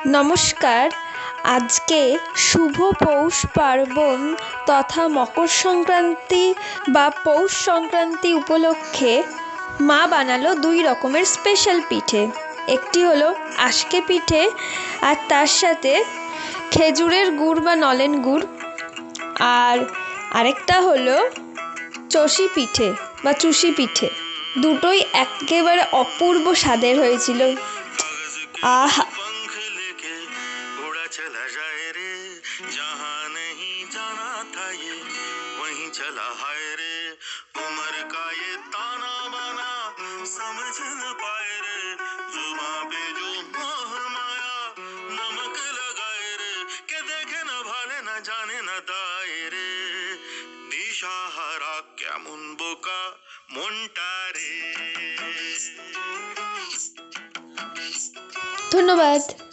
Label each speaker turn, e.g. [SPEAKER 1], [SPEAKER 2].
[SPEAKER 1] নমস্কার। আজকে শুভ পৌষ পার্বণ তথা মকর সংক্রান্তি বা পৌষ সংক্রান্তি উপলক্ষে মা বানালো 2 রকমের স্পেশাল পিঠে। একটি হলো আশকে পিঠে আর তার সাথে খেজুরের গুড় বা নলেন গুড়, আর আরেকটা হলো চষি পিঠে বা চুষি পিঠে। দুটোই একেবারে অপূর্ব স্বাদের হয়েছিল। আহা!
[SPEAKER 2] चला जाए रे जहाँ नहीं जाना था ये वहीं चला हाय रे उम्र का ये ताना बाना समझ न पाए रे जुबां पे जो मोह माया नमक लगाए रे के देखे न भाले न जाने न दाए रे দিশাহারা কেমন বোকা মনটা রে।
[SPEAKER 1] ধন্যবাদ।